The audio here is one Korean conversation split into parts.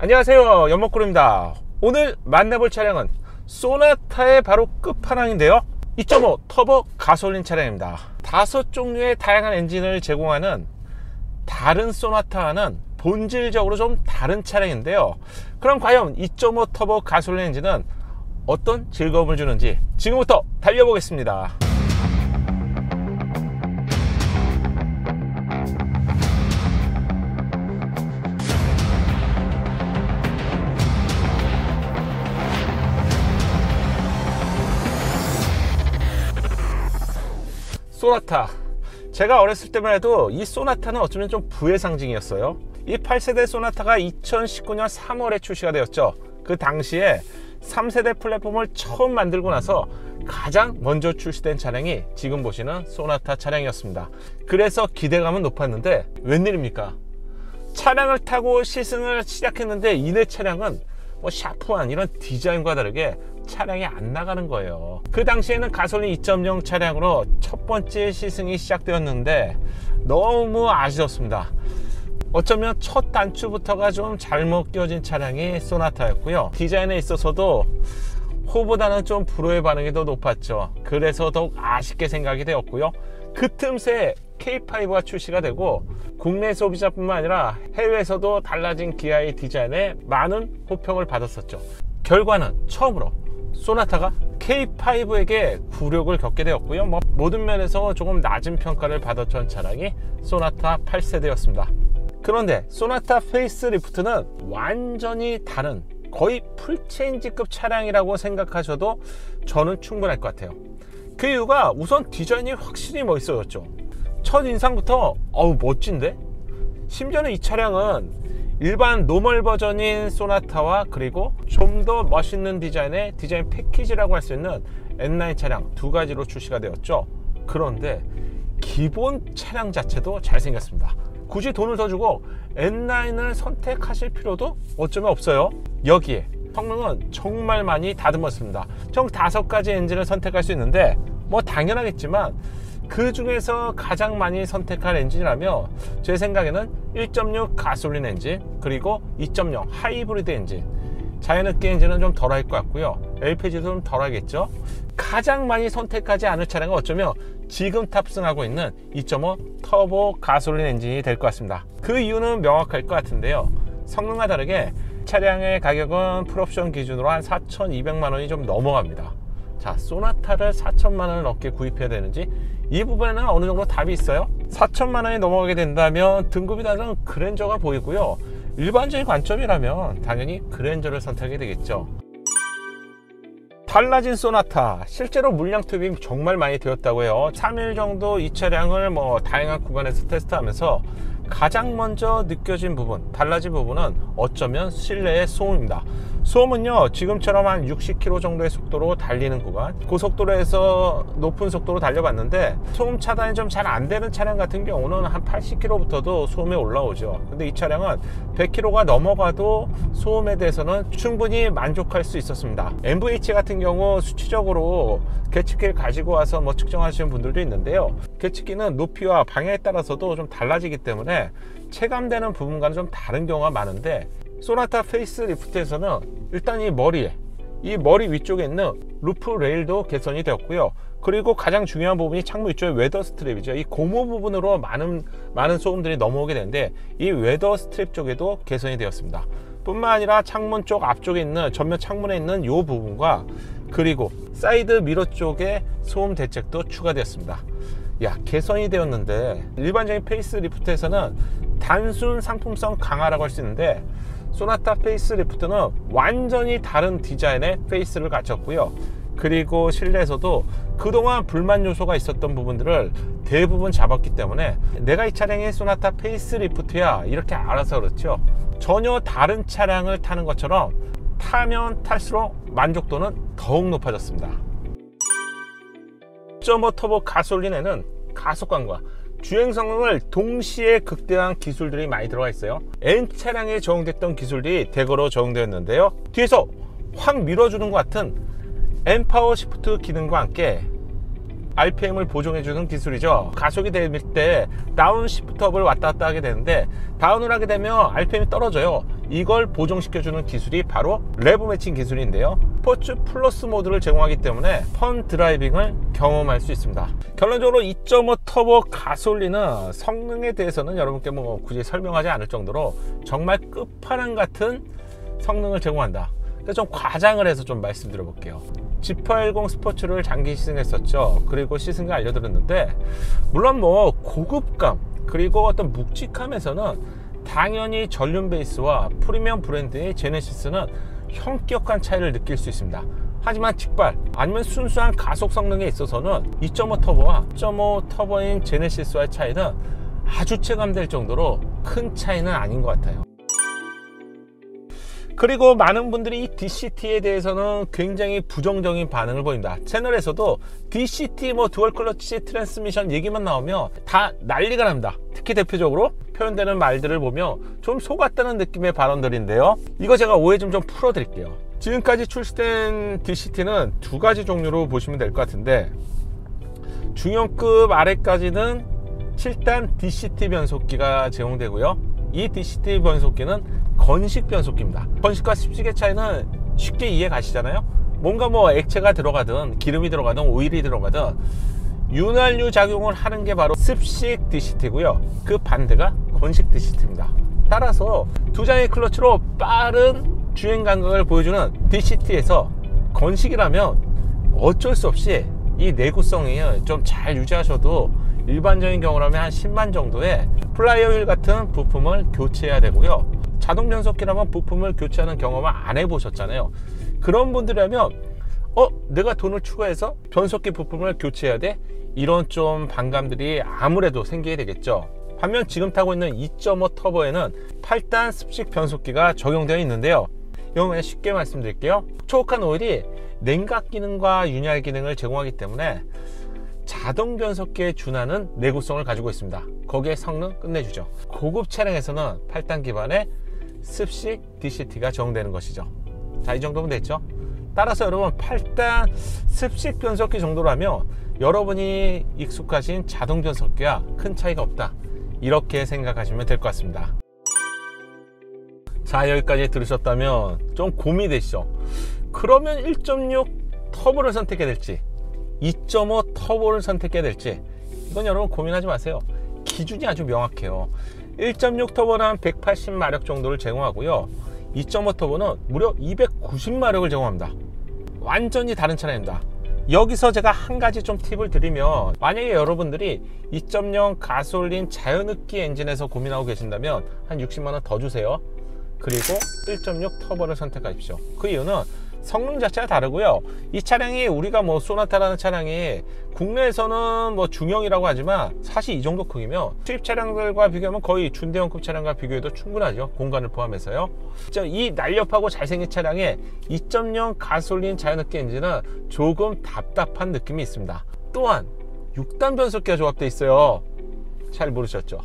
안녕하세요, 연목구루입니다. 오늘 만나볼 차량은 소나타의 바로 끝판왕인데요, 2.5 터보 가솔린 차량입니다. 5종류의 다양한 엔진을 제공하는 다른 소나타와는 본질적으로 좀 다른 차량인데요, 그럼 과연 2.5 터보 가솔린 엔진은 어떤 즐거움을 주는지 지금부터 달려보겠습니다. 소나타, 제가 어렸을 때만 해도 이 소나타는 어쩌면 좀 부의 상징이었어요. 이 8세대 소나타가 2019년 3월에 출시가 되었죠. 그 당시에 3세대 플랫폼을 처음 만들고 나서 가장 먼저 출시된 차량이 지금 보시는 소나타 차량이었습니다. 그래서 기대감은 높았는데 웬일입니까? 차량을 타고 시승을 시작했는데 이내 차량은 샤프한 이런 디자인과 다르게 차량이 안 나가는 거예요. 그 당시에는 가솔린 2.0 차량으로 첫 번째 시승이 시작되었는데 너무 아쉬웠습니다. 어쩌면 첫 단추부터가 좀 잘못 끼워진 차량이 소나타였고요. 디자인에 있어서도 호보다는 좀 불호의 반응이 더 높았죠. 그래서 더욱 아쉽게 생각이 되었고요. 그 틈새 K5가 출시가 되고 국내 소비자뿐만 아니라 해외에서도 달라진 기아의 디자인에 많은 호평을 받았었죠. 결과는 처음으로 소나타가 K5에게 굴욕을 겪게 되었고요. 모든 면에서 조금 낮은 평가를 받았던 차량이 소나타 8세대였습니다. 그런데 소나타 페이스리프트는 완전히 다른 거의 풀체인지급 차량이라고 생각하셔도 저는 충분할 것 같아요. 그 이유가 우선 디자인이 확실히 멋있어졌죠. 첫 인상부터 멋진데? 심지어는 이 차량은 일반 노멀 버전인 소나타와 그리고 좀 더 멋있는 디자인의 디자인 패키지라고 할 수 있는 N9 차량 두 가지로 출시가 되었죠. 그런데 기본 차량 자체도 잘생겼습니다. 굳이 돈을 더 주고 N9을 선택하실 필요도 어쩌면 없어요. 여기에 성능은 정말 많이 다듬었습니다. 총 5가지 엔진을 선택할 수 있는데 당연하겠지만 그 중에서 가장 많이 선택할 엔진이라면 제 생각에는 1.6 가솔린 엔진, 그리고 2.0 하이브리드 엔진, 자연흡기 엔진은 좀 덜할 것 같고요. LPG도 좀 덜하겠죠. 가장 많이 선택하지 않을 차량은 어쩌면 지금 탑승하고 있는 2.5 터보 가솔린 엔진이 될 것 같습니다. 그 이유는 명확할 것 같은데요, 성능과 다르게 차량의 가격은 풀옵션 기준으로 한 4,200만 원이 좀 넘어갑니다. 자, 소나타를 4천만 원을 넘게 구입해야 되는지 이 부분에는 어느 정도 답이 있어요. 4천만 원이 넘어가게 된다면 등급이 다른 그랜저가 보이고요. 일반적인 관점이라면 당연히 그랜저를 선택하게 되겠죠. 달라진 소나타, 실제로 물량 투입이 정말 많이 되었다고 해요. 3일 정도 이 차량을 다양한 구간에서 테스트하면서 가장 먼저 느껴진 부분, 달라진 부분은 어쩌면 실내의 소음입니다. 소음은요, 지금처럼 한 60km 정도의 속도로 달리는 구간, 고속도로에서 높은 속도로 달려봤는데 소음 차단이 좀 잘 안 되는 차량 같은 경우는 한 80km부터도 소음이 올라오죠. 근데 이 차량은 100km가 넘어가도 소음에 대해서는 충분히 만족할 수 있었습니다. MVH 같은 경우 수치적으로 계측기를 가지고 와서 측정하시는 분들도 있는데요, 계측기는 높이와 방향에 따라서도 좀 달라지기 때문에 체감되는 부분과는 좀 다른 경우가 많은데, 소나타 페이스리프트에서는 일단 이 머리 위쪽에 있는 루프 레일도 개선이 되었고요. 그리고 가장 중요한 부분이 창문 위쪽의 웨더 스트랩이죠. 이 고무 부분으로 많은 소음들이 넘어오게 되는데 이 웨더 스트랩 쪽에도 개선이 되었습니다. 뿐만 아니라 창문 쪽 앞쪽에 있는 전면 창문에 있는 이 부분과 그리고 사이드 미러 쪽에 소음 대책도 추가되었습니다. 개선이 되었는데 일반적인 페이스리프트에서는 단순 상품성 강화라고 할 수 있는데, 소나타 페이스리프트는 완전히 다른 디자인의 페이스를 갖췄고요. 그리고 실내에서도 그동안 불만 요소가 있었던 부분들을 대부분 잡았기 때문에 내가 이 차량이 소나타 페이스리프트야 이렇게 알아서 그렇죠, 전혀 다른 차량을 타는 것처럼 타면 탈수록 만족도는 더욱 높아졌습니다. 2.5 터보 가솔린에는 가속감과 주행 성능을 동시에 극대화한 기술들이 많이 들어가 있어요. N차량에 적용됐던 기술들이 대거로 적용되었는데요, 뒤에서 확 밀어주는 것 같은 N파워 시프트 기능과 함께 RPM을 보정해주는 기술이죠. 가속이 될 때 다운 시프트업을 왔다 갔다 하게 되는데, 다운을 하게 되면 RPM이 떨어져요. 이걸 보정시켜주는 기술이 바로 레브 매칭 기술인데요. 스포츠 플러스 모드를 제공하기 때문에 펀 드라이빙을 경험할 수 있습니다. 결론적으로 2.5 터보 가솔린은 성능에 대해서는 여러분께 뭐 굳이 설명하지 않을 정도로 정말 끝판왕 같은 성능을 제공한다. 좀 과장을 해서 좀 말씀드려 볼게요. G80 스포츠를 장기 시승했었죠. 그리고 시승을 알려드렸는데, 물론 뭐 고급감 그리고 어떤 묵직함에서는 당연히 전륜 베이스와 프리미엄 브랜드의 제네시스는 현격한 차이를 느낄 수 있습니다. 하지만 직발 아니면 순수한 가속 성능에 있어서는 2.5 터보와 1.5 터보인 제네시스와의 차이는 아주 체감될 정도로 큰 차이는 아닌 것 같아요. 그리고 많은 분들이 이 DCT에 대해서는 굉장히 부정적인 반응을 보입니다. 채널에서도 DCT 뭐 듀얼 클러치 트랜스미션 얘기만 나오면 다 난리가 납니다. 특히 대표적으로 표현되는 말들을 보면 좀 속았다는 느낌의 발언들인데요. 이거 제가 오해 좀 풀어 드릴게요. 지금까지 출시된 DCT는 두 가지 종류로 보시면 될 것 같은데, 중형급 아래까지는 7단 DCT 변속기가 제공되고요. 이 DCT 변속기는 건식 변속기입니다. 건식과 습식의 차이는 쉽게 이해 가시잖아요. 뭔가 뭐 액체가 들어가든 기름이 들어가든 오일이 들어가든 윤활유 작용을 하는 게 바로 습식 DCT고요. 그 반대가 건식 DCT입니다. 따라서 두 장의 클러치로 빠른 주행 감각을 보여주는 DCT에서 건식이라면 어쩔 수 없이 이 내구성이 좀 잘 유지하셔도 일반적인 경우라면 한 10만 정도의 플라이어 휠 같은 부품을 교체해야 되고요. 자동 변속기라면 부품을 교체하는 경험을 안 해보셨잖아요. 그런 분들이라면 내가 돈을 추가해서 변속기 부품을 교체해야 돼? 이런 좀 반감들이 아무래도 생기게 되겠죠. 반면 지금 타고 있는 2.5 터보에는 8단 습식 변속기가 적용되어 있는데요. 이건 쉽게 말씀드릴게요. 촉촉한 오일이 냉각 기능과 윤활 기능을 제공하기 때문에 자동 변속기에 준하는 내구성을 가지고 있습니다. 거기에 성능 끝내주죠. 고급 차량에서는 8단 기반의 습식 DCT가 적용되는 것이죠. 자, 이 정도면 됐죠. 따라서 여러분 8단 습식 변속기 정도라면 여러분이 익숙하신 자동 변속기와 큰 차이가 없다, 이렇게 생각하시면 될 것 같습니다. 자, 여기까지 들으셨다면 좀 고민이 되시죠. 그러면 1.6 터보를 선택해야 될지 2.5 터보를 선택해야 될지, 이건 여러분 고민하지 마세요. 기준이 아주 명확해요. 1.6 터보는 180마력 정도를 제공하고요. 2.5 터보는 무려 290마력을 제공합니다. 완전히 다른 차량입니다. 여기서 제가 한 가지 좀 팁을 드리면, 만약에 여러분들이 2.0 가솔린 자연흡기 엔진에서 고민하고 계신다면 한 60만원 더 주세요. 그리고 1.6 터보를 선택하십시오. 그 이유는 성능 자체가 다르고요. 이 차량이 우리가 뭐 소나타라는 차량이 국내에서는 뭐 중형이라고 하지만 사실 이 정도 크기면 수입 차량들과 비교하면 거의 준대형급 차량과 비교해도 충분하죠. 공간을 포함해서요. 이 날렵하고 잘생긴 차량에 2.0 가솔린 자연흡기 엔진은 조금 답답한 느낌이 있습니다. 또한 6단 변속기가 조합되어 있어요. 잘 모르셨죠?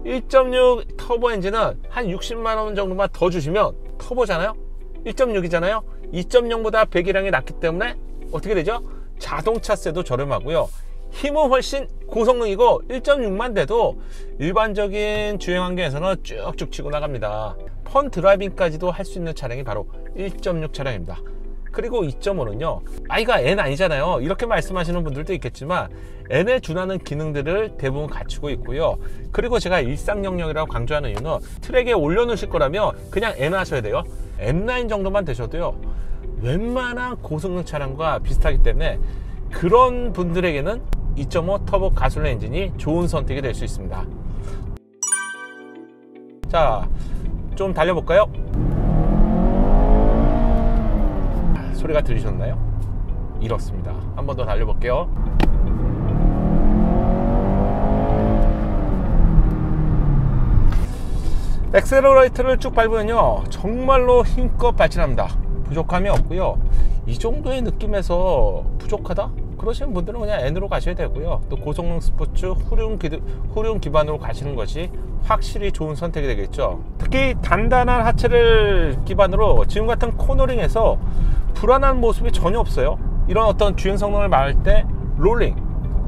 1.6 터보 엔진은 한 60만원 정도만 더 주시면 터보잖아요. 1.6이잖아요. 2.0보다 배기량이 낮기 때문에 어떻게 되죠? 자동차세도 저렴하고요. 힘은 훨씬 고성능이고 1.6만 돼도 일반적인 주행 환경에서는 쭉쭉 치고 나갑니다. 펀 드라이빙까지도 할 수 있는 차량이 바로 1.6 차량입니다. 그리고 2.5는요, 이가 N 아니잖아요. 이렇게 말씀하시는 분들도 있겠지만 N에 준하는 기능들을 대부분 갖추고 있고요. 그리고 제가 일상 영역이라고 강조하는 이유는 트랙에 올려놓으실 거라면 그냥 N 하셔야 돼요. N9 정도만 되셔도요, 웬만한 고성능 차량과 비슷하기 때문에 그런 분들에게는 2.5 터보 가솔린 엔진이 좋은 선택이 될 수 있습니다. 자, 좀 달려볼까요? 소리가 들리셨나요? 이렇습니다. 한 번 더 달려볼게요. 엑셀러레이터를 쭉 밟으면요, 정말로 힘껏 발진합니다. 부족함이 없고요. 이 정도의 느낌에서 부족하다? 그러시는 분들은 그냥 N으로 가셔야 되고요. 또 고성능 스포츠 후륜 기반으로 가시는 것이 확실히 좋은 선택이 되겠죠. 특히 단단한 하체를 기반으로 지금 같은 코너링에서 불안한 모습이 전혀 없어요. 이런 어떤 주행 성능을 말할 때 롤링,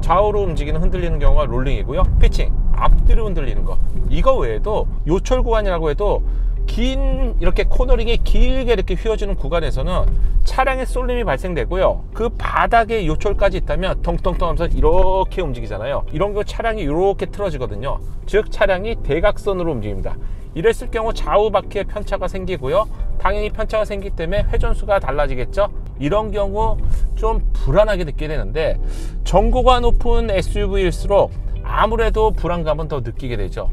좌우로 움직이는 흔들리는 경우가 롤링이고요. 피칭, 앞뒤로 흔들리는 거. 이거 외에도 요철 구간이라고 해도 긴 이렇게 코너링이 길게 이렇게 휘어지는 구간에서는 차량의 쏠림이 발생되고요. 그 바닥에 요철까지 있다면 텅텅텅 하면서 이렇게 움직이잖아요. 이런 경우 차량이 이렇게 틀어지거든요. 즉 차량이 대각선으로 움직입니다. 이랬을 경우 좌우 바퀴에 편차가 생기고요. 당연히 편차가 생기기 때문에 회전수가 달라지겠죠. 이런 경우 좀 불안하게 느끼게 되는데, 전고가 높은 SUV일수록 아무래도 불안감은 더 느끼게 되죠.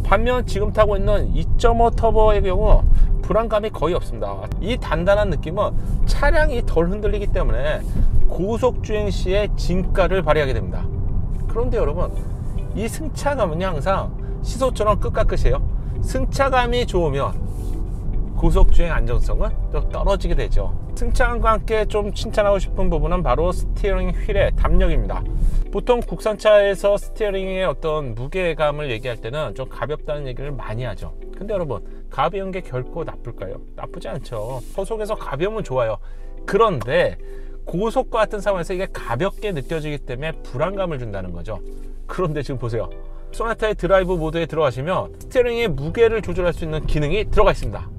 반면 지금 타고 있는 2.5 터보의 경우 불안감이 거의 없습니다. 이 단단한 느낌은 차량이 덜 흔들리기 때문에 고속주행 시에 진가를 발휘하게 됩니다. 그런데 여러분, 이 승차감은 항상 시소처럼 끝과 끝이에요. 승차감이 좋으면 고속주행 안정성은 좀 떨어지게 되죠. 승차감과 함께 좀 칭찬하고 싶은 부분은 바로 스티어링 휠의 담력입니다. 보통 국산차에서 스티어링의 어떤 무게감을 얘기할 때는 좀 가볍다는 얘기를 많이 하죠. 근데 여러분, 가벼운 게 결코 나쁠까요? 나쁘지 않죠. 소속에서 가벼우면 좋아요. 그런데 고속과 같은 상황에서 이게 가볍게 느껴지기 때문에 불안감을 준다는 거죠. 그런데 지금 보세요. 소나타의 드라이브 모드에 들어가시면 스티어링의 무게를 조절할 수 있는 기능이 들어가 있습니다.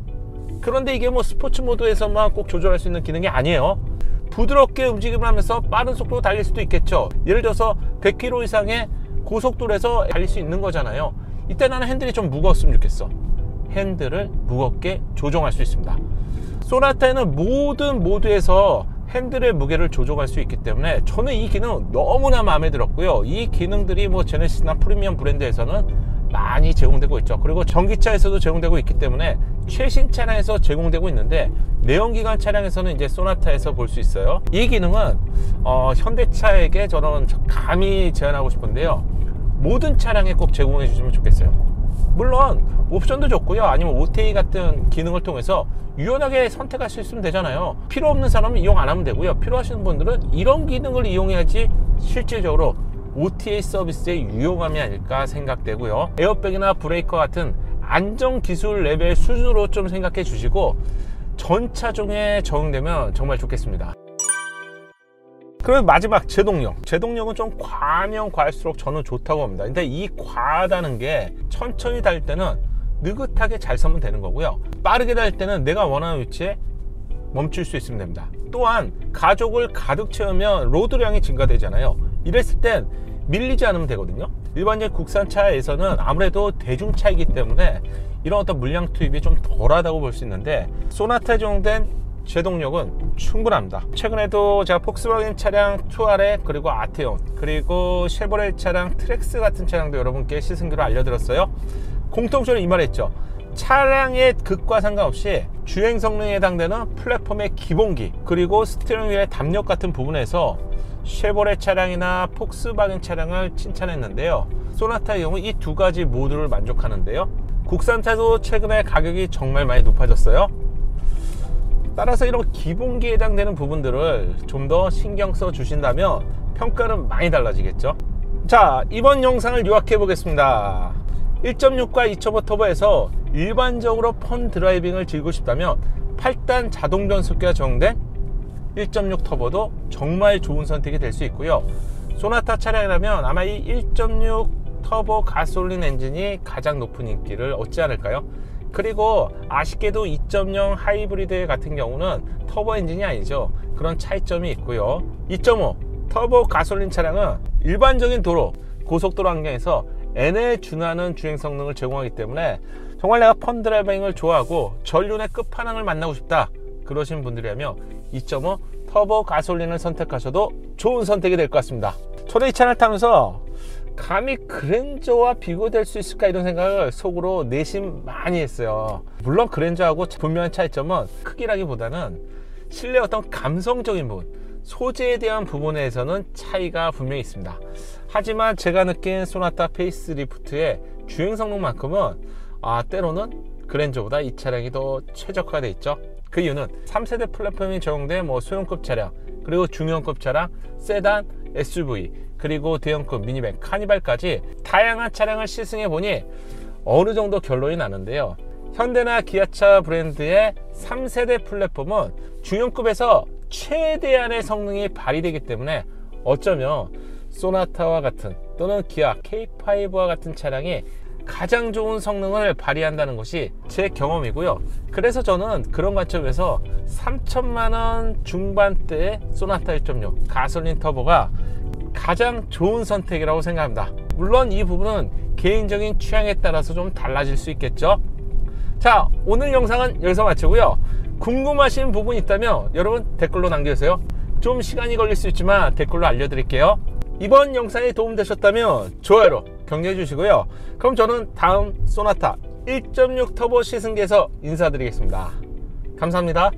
그런데 이게 뭐 스포츠 모드에서만 꼭 조절할 수 있는 기능이 아니에요. 부드럽게 움직임을 하면서 빠른 속도로 달릴 수도 있겠죠. 예를 들어서 100km 이상의 고속도로에서 달릴 수 있는 거잖아요. 이때 나는 핸들이 좀 무거웠으면 좋겠어. 핸들을 무겁게 조정할 수 있습니다. 소나타에는 모든 모드에서 핸들의 무게를 조정할 수 있기 때문에 저는 이 기능 너무나 마음에 들었고요. 이 기능들이 뭐 제네시스나 프리미엄 브랜드에서는 많이 제공되고 있죠. 그리고 전기차에서도 제공되고 있기 때문에 최신 차량에서 제공되고 있는데, 내연기관 차량에서는 이제 소나타에서 볼 수 있어요. 이 기능은 현대차에게 저는 감히 제안하고 싶은데요, 모든 차량에 꼭 제공해 주시면 좋겠어요. 물론 옵션도 좋고요, 아니면 OTA 같은 기능을 통해서 유연하게 선택할 수 있으면 되잖아요. 필요 없는 사람은 이용 안 하면 되고요, 필요하시는 분들은 이런 기능을 이용해야지 실질적으로 OTA 서비스의 유용함이 아닐까 생각되고요. 에어백이나 브레이커 같은 안전기술 레벨 수준으로 좀 생각해 주시고 전차종에 적용되면 정말 좋겠습니다. 그리고 마지막 제동력. 제동력은 좀 과하면 과할수록 저는 좋다고 합니다. 근데 이 과하다는 게 천천히 달릴 때는 느긋하게 잘 서면 되는 거고요, 빠르게 달릴 때는 내가 원하는 위치에 멈출 수 있으면 됩니다. 또한 가족을 가득 채우면 로드량이 증가되잖아요. 이랬을 땐 밀리지 않으면 되거든요. 일반적인 국산차에서는 아무래도 대중차이기 때문에 이런 어떤 물량 투입이 좀 덜하다고 볼 수 있는데, 소나타에 적용된 제동력은 충분합니다. 최근에도 제가 폭스바겐 차량 투아레, 그리고 아테온, 그리고 쉐보레 차량 트렉스 같은 차량도 여러분께 시승기로 알려드렸어요. 공통적으로 이 말했죠. 차량의 극과 상관없이 주행 성능에 해당되는 플랫폼의 기본기, 그리고 스티어링 휠의 담력 같은 부분에서 쉐보레 차량이나 폭스바겐 차량을 칭찬했는데요, 소나타의 경우 이 두 가지 모두를 만족하는데요, 국산차도 최근에 가격이 정말 많이 높아졌어요. 따라서 이런 기본기에 해당되는 부분들을 좀 더 신경 써 주신다면 평가는 많이 달라지겠죠. 자, 이번 영상을 요약해 보겠습니다. 1.6과 2.5 터보에서 일반적으로 펀 드라이빙을 즐기고 싶다면 8단 자동 변속기가 적용된 1.6 터보도 정말 좋은 선택이 될 수 있고요. 소나타 차량이라면 아마 이 1.6 터보 가솔린 엔진이 가장 높은 인기를 얻지 않을까요? 그리고 아쉽게도 2.0 하이브리드 같은 경우는 터보 엔진이 아니죠. 그런 차이점이 있고요. 2.5 터보 가솔린 차량은 일반적인 도로, 고속도로 환경에서 N에 준하는 주행 성능을 제공하기 때문에 정말 내가 펀 드라이빙을 좋아하고 전륜의 끝판왕을 만나고 싶다, 그러신 분들이라면 2.5 터보 가솔린을 선택하셔도 좋은 선택이 될 것 같습니다. 저도 이 차를 타면서 감히 그랜저와 비교될 수 있을까 이런 생각을 속으로 내심 많이 했어요. 물론 그랜저하고 분명한 차이점은 크기라기보다는 실내 어떤 감성적인 부분, 소재에 대한 부분에서는 차이가 분명히 있습니다. 하지만 제가 느낀 소나타 페이스리프트의 주행 성능만큼은 때로는 그랜저보다 이 차량이 더 최적화되어 있죠. 그 이유는 3세대 플랫폼이 적용된 소형급 차량, 그리고 중형급 차량, 세단, SUV, 그리고 대형급 미니밴, 카니발까지 다양한 차량을 시승해 보니 어느 정도 결론이 나는데요, 현대나 기아차 브랜드의 3세대 플랫폼은 중형급에서 최대한의 성능이 발휘되기 때문에 어쩌면 소나타와 같은 또는 기아 K5와 같은 차량이 가장 좋은 성능을 발휘한다는 것이 제 경험이고요. 그래서 저는 그런 관점에서 3천만원 중반대의 소나타 1.6 가솔린 터보가 가장 좋은 선택이라고 생각합니다. 물론 이 부분은 개인적인 취향에 따라서 좀 달라질 수 있겠죠. 자, 오늘 영상은 여기서 마치고요. 궁금하신 부분이 있다면 여러분 댓글로 남겨주세요. 좀 시간이 걸릴 수 있지만 댓글로 알려드릴게요. 이번 영상이 도움되셨다면 좋아요로 격려해 주시고요. 그럼 저는 다음 소나타 1.6 터보 시승기에서 인사드리겠습니다. 감사합니다.